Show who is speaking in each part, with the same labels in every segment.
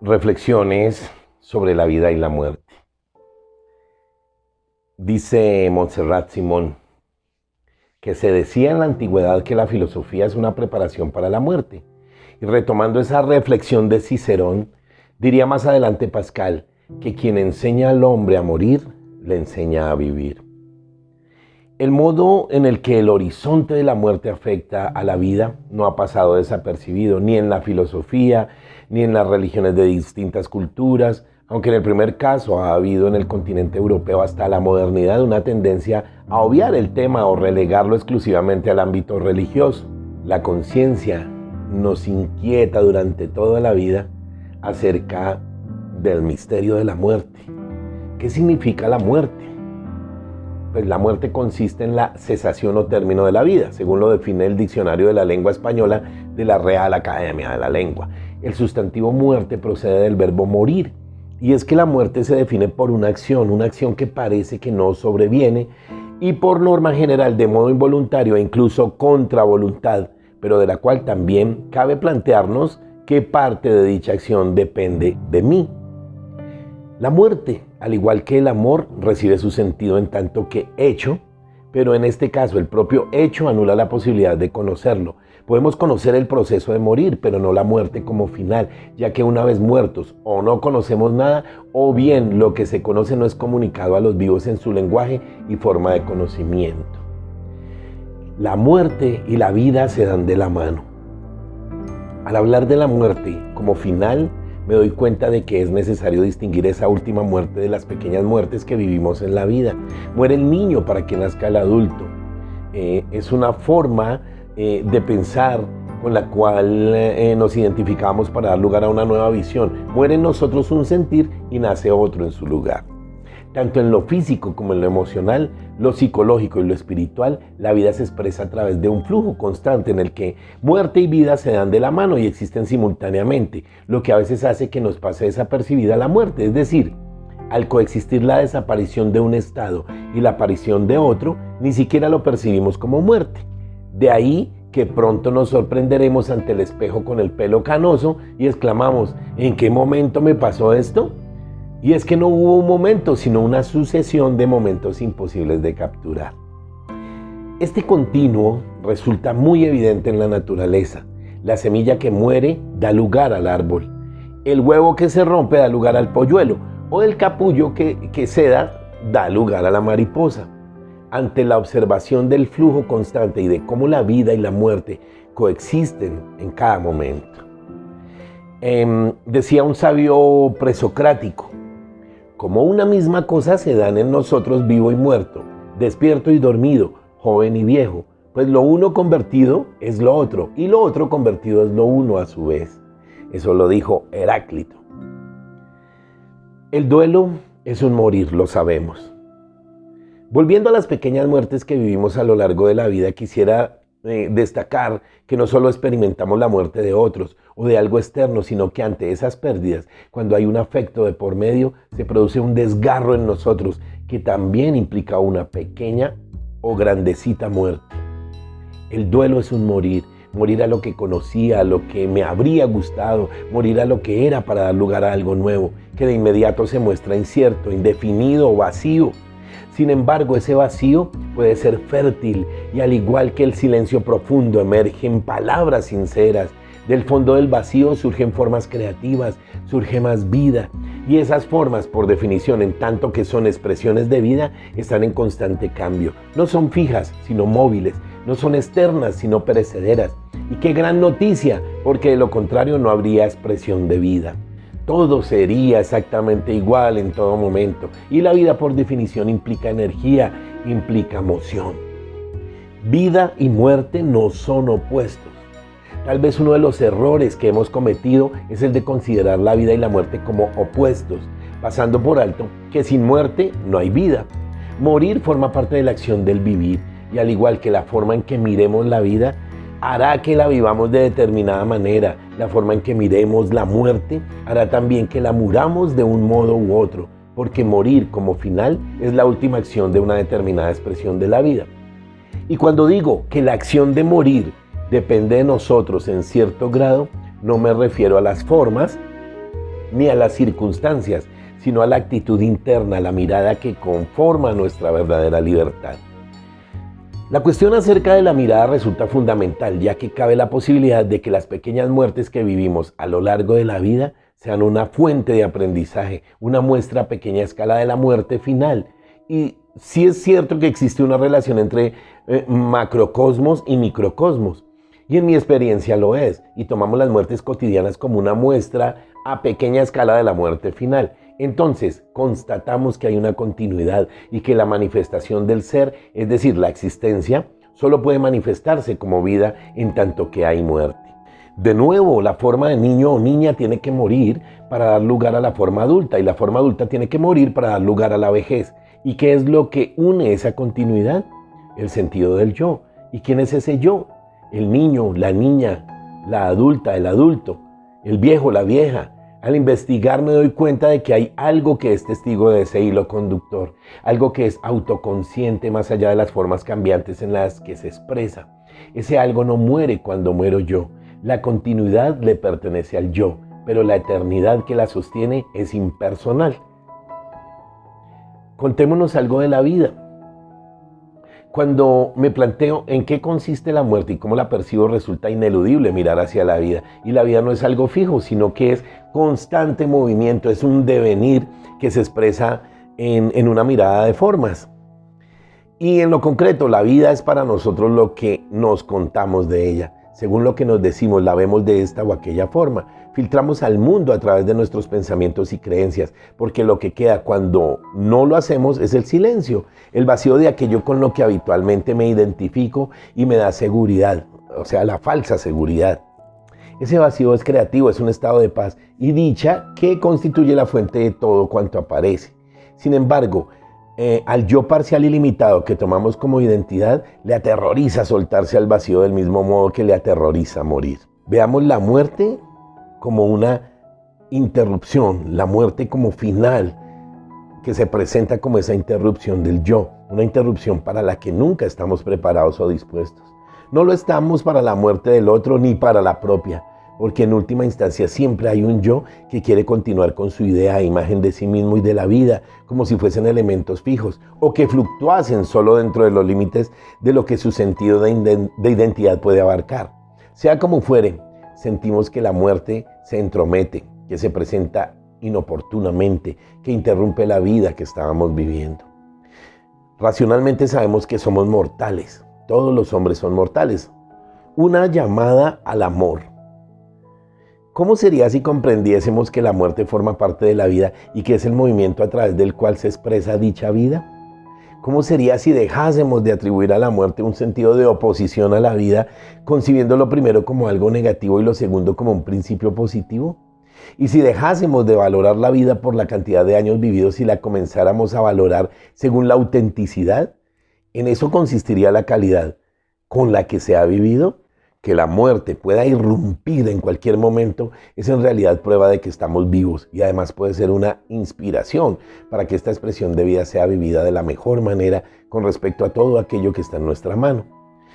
Speaker 1: Reflexiones sobre la vida y la muerte. Dice Montserrat Simón que se decía en la antigüedad que la filosofía es una preparación para la muerte. Y retomando esa reflexión de Cicerón, diría más adelante Pascal que quien enseña al hombre a morir, le enseña a vivir. El modo en el que el horizonte de la muerte afecta a la vida no ha pasado desapercibido ni en la filosofía, ni en las religiones de distintas culturas, aunque en el primer caso ha habido en el continente europeo hasta la modernidad una tendencia a obviar el tema o relegarlo exclusivamente al ámbito religioso. La conciencia nos inquieta durante toda la vida acerca del misterio de la muerte. ¿Qué significa la muerte? Pues la muerte consiste en la cesación o término de la vida, según lo define el Diccionario de la Lengua Española de la Real Academia de la Lengua. El sustantivo muerte procede del verbo morir, y es que la muerte se define por una acción que parece que no sobreviene, y por norma general de modo involuntario e incluso contra voluntad, pero de la cual también cabe plantearnos qué parte de dicha acción depende de mí. La muerte, al igual que el amor, recibe su sentido en tanto que hecho, pero en este caso el propio hecho anula la posibilidad de conocerlo. Podemos conocer el proceso de morir, pero no la muerte como final, ya que una vez muertos o no conocemos nada, o bien lo que se conoce no es comunicado a los vivos en su lenguaje y forma de conocimiento. La muerte y la vida se dan de la mano. Al hablar de la muerte como final, me doy cuenta de que es necesario distinguir esa última muerte de las pequeñas muertes que vivimos en la vida. Muere el niño para que nazca el adulto. Es una forma de pensar con la cual nos identificamos para dar lugar a una nueva visión. Muere en nosotros un sentir y nace otro en su lugar. Tanto en lo físico como en lo emocional, lo psicológico y lo espiritual, la vida se expresa a través de un flujo constante en el que muerte y vida se dan de la mano y existen simultáneamente, lo que a veces hace que nos pase desapercibida la muerte. Es decir, al coexistir la desaparición de un estado y la aparición de otro, ni siquiera lo percibimos como muerte. De ahí que pronto nos sorprenderemos ante el espejo con el pelo canoso y exclamamos, ¿en qué momento me pasó esto? Y es que no hubo un momento, sino una sucesión de momentos imposibles de capturar. Este continuo resulta muy evidente en la naturaleza. La semilla que muere da lugar al árbol. El huevo que se rompe da lugar al polluelo. O el capullo que ceda da lugar a la mariposa. Ante la observación del flujo constante y de cómo la vida y la muerte coexisten en cada momento. Decía un sabio presocrático, como una misma cosa se dan en nosotros vivo y muerto, despierto y dormido, joven y viejo, pues lo uno convertido es lo otro, y lo otro convertido es lo uno a su vez. Eso lo dijo Heráclito. El duelo es un morir, lo sabemos. Volviendo a las pequeñas muertes que vivimos a lo largo de la vida, quisiera destacar que no solo experimentamos la muerte de otros o de algo externo, sino que ante esas pérdidas, cuando hay un afecto de por medio, se produce un desgarro en nosotros que también implica una pequeña o grandecita muerte. El duelo es un morir, morir a lo que conocía, a lo que me habría gustado, morir a lo que era para dar lugar a algo nuevo, que de inmediato se muestra incierto, indefinido o vacío. Sin embargo, ese vacío puede ser fértil y al igual que el silencio profundo emergen palabras sinceras. Del fondo del vacío surgen formas creativas, surge más vida. Y esas formas, por definición, en tanto que son expresiones de vida, están en constante cambio. No son fijas, sino móviles. No son externas, sino perecederas. Y qué gran noticia, porque de lo contrario no habría expresión de vida. Todo sería exactamente igual en todo momento. Y la vida por definición implica energía, implica emoción. Vida y muerte no son opuestos. Tal vez uno de los errores que hemos cometido es el de considerar la vida y la muerte como opuestos, pasando por alto que sin muerte no hay vida. Morir forma parte de la acción del vivir y al igual que la forma en que miremos la vida, hará que la vivamos de determinada manera. La forma en que miremos la muerte hará también que la muramos de un modo u otro, porque morir como final es la última acción de una determinada expresión de la vida. Y cuando digo que la acción de morir depende de nosotros en cierto grado, no me refiero a las formas ni a las circunstancias, sino a la actitud interna, la mirada que conforma nuestra verdadera libertad. La cuestión acerca de la mirada resulta fundamental, ya que cabe la posibilidad de que las pequeñas muertes que vivimos a lo largo de la vida sean una fuente de aprendizaje, una muestra a pequeña escala de la muerte final. Y sí es cierto que existe una relación entre macrocosmos y microcosmos, y en mi experiencia lo es, y tomamos las muertes cotidianas como una muestra a pequeña escala de la muerte final. Entonces, constatamos que hay una continuidad y que la manifestación del ser, es decir, la existencia, solo puede manifestarse como vida en tanto que hay muerte. De nuevo, la forma de niño o niña tiene que morir para dar lugar a la forma adulta, y la forma adulta tiene que morir para dar lugar a la vejez. ¿Y qué es lo que une esa continuidad? El sentido del yo. ¿Y quién es ese yo? El niño, la niña, la adulta, el adulto, el viejo, la vieja. Al investigar me doy cuenta de que hay algo que es testigo de ese hilo conductor, algo que es autoconsciente más allá de las formas cambiantes en las que se expresa. Ese algo no muere cuando muero yo. La continuidad le pertenece al yo, pero la eternidad que la sostiene es impersonal. Contémonos algo de la vida. Cuando me planteo en qué consiste la muerte y cómo la percibo, resulta ineludible mirar hacia la vida. Y la vida no es algo fijo, sino que es constante movimiento, es un devenir que se expresa en una mirada de formas. Y en lo concreto, la vida es para nosotros lo que nos contamos de ella. Según lo que nos decimos, la vemos de esta o aquella forma. Filtramos al mundo a través de nuestros pensamientos y creencias, porque lo que queda cuando no lo hacemos es el silencio, el vacío de aquello con lo que habitualmente me identifico y me da seguridad, o sea, la falsa seguridad. Ese vacío es creativo, es un estado de paz y dicha que constituye la fuente de todo cuanto aparece. Sin embargo, al yo parcial y limitado que tomamos como identidad, le aterroriza soltarse al vacío del mismo modo que le aterroriza morir. Veamos la muerte como una interrupción, la muerte como final, que se presenta como esa interrupción del yo, una interrupción para la que nunca estamos preparados o dispuestos. No lo estamos para la muerte del otro ni para la propia, porque en última instancia siempre hay un yo que quiere continuar con su idea e imagen de sí mismo y de la vida, como si fuesen elementos fijos, o que fluctuasen solo dentro de los límites de lo que su sentido de identidad puede abarcar. Sea como fuere, sentimos que la muerte se entromete, que se presenta inoportunamente, que interrumpe la vida que estábamos viviendo. Racionalmente sabemos que somos mortales, todos los hombres son mortales. Una llamada al amor. ¿Cómo sería si comprendiésemos que la muerte forma parte de la vida y que es el movimiento a través del cual se expresa dicha vida? ¿Cómo sería si dejásemos de atribuir a la muerte un sentido de oposición a la vida, concibiendo lo primero como algo negativo y lo segundo como un principio positivo? ¿Y si dejásemos de valorar la vida por la cantidad de años vividos y la comenzáramos a valorar según la autenticidad? ¿En eso consistiría la calidad con la que se ha vivido? Que la muerte pueda irrumpir en cualquier momento es en realidad prueba de que estamos vivos y además puede ser una inspiración para que esta expresión de vida sea vivida de la mejor manera con respecto a todo aquello que está en nuestra mano.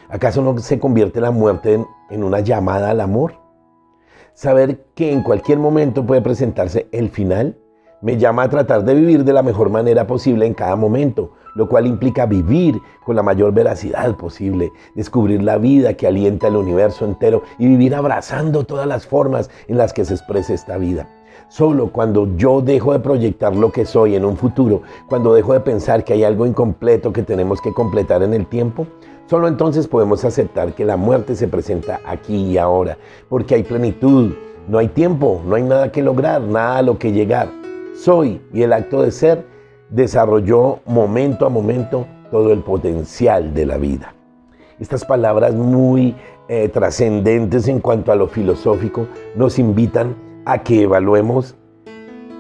Speaker 1: ¿Acaso no se convierte la muerte en una llamada al amor? Saber que en cualquier momento puede presentarse el final me llama a tratar de vivir de la mejor manera posible en cada momento, lo cual implica vivir con la mayor veracidad posible, descubrir la vida que alienta el universo entero y vivir abrazando todas las formas en las que se expresa esta vida. Solo cuando yo dejo de proyectar lo que soy en un futuro, cuando dejo de pensar que hay algo incompleto que tenemos que completar en el tiempo, solo entonces podemos aceptar que la muerte se presenta aquí y ahora, porque hay plenitud, no hay tiempo, no hay nada que lograr, nada a lo que llegar. Soy y el acto de ser desarrolló momento a momento todo el potencial de la vida. Estas palabras muy trascendentes en cuanto a lo filosófico nos invitan a que evaluemos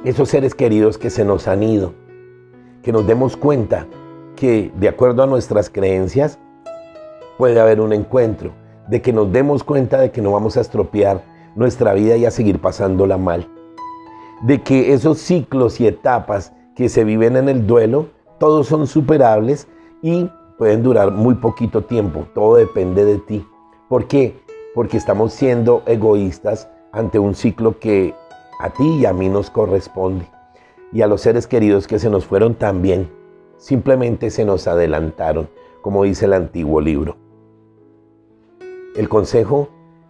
Speaker 1: esos seres queridos que se nos han ido, que nos demos cuenta que de acuerdo a nuestras creencias puede haber un encuentro, de que nos demos cuenta de que no vamos a estropear nuestra vida y a seguir pasándola mal, de que esos ciclos y etapas que se viven en el duelo, todos son superables y pueden durar muy poquito tiempo, todo depende de ti. ¿Por qué? Porque estamos siendo egoístas ante un ciclo que A ti y a mí nos corresponde. Y a los seres queridos que se nos fueron también. Simplemente se nos adelantaron, como dice el antiguo libro. El consejo: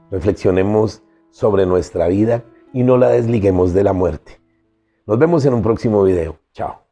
Speaker 1: reflexionemos sobre nuestra vida y no la desliguemos de la muerte. Nos vemos en un próximo video. Chao.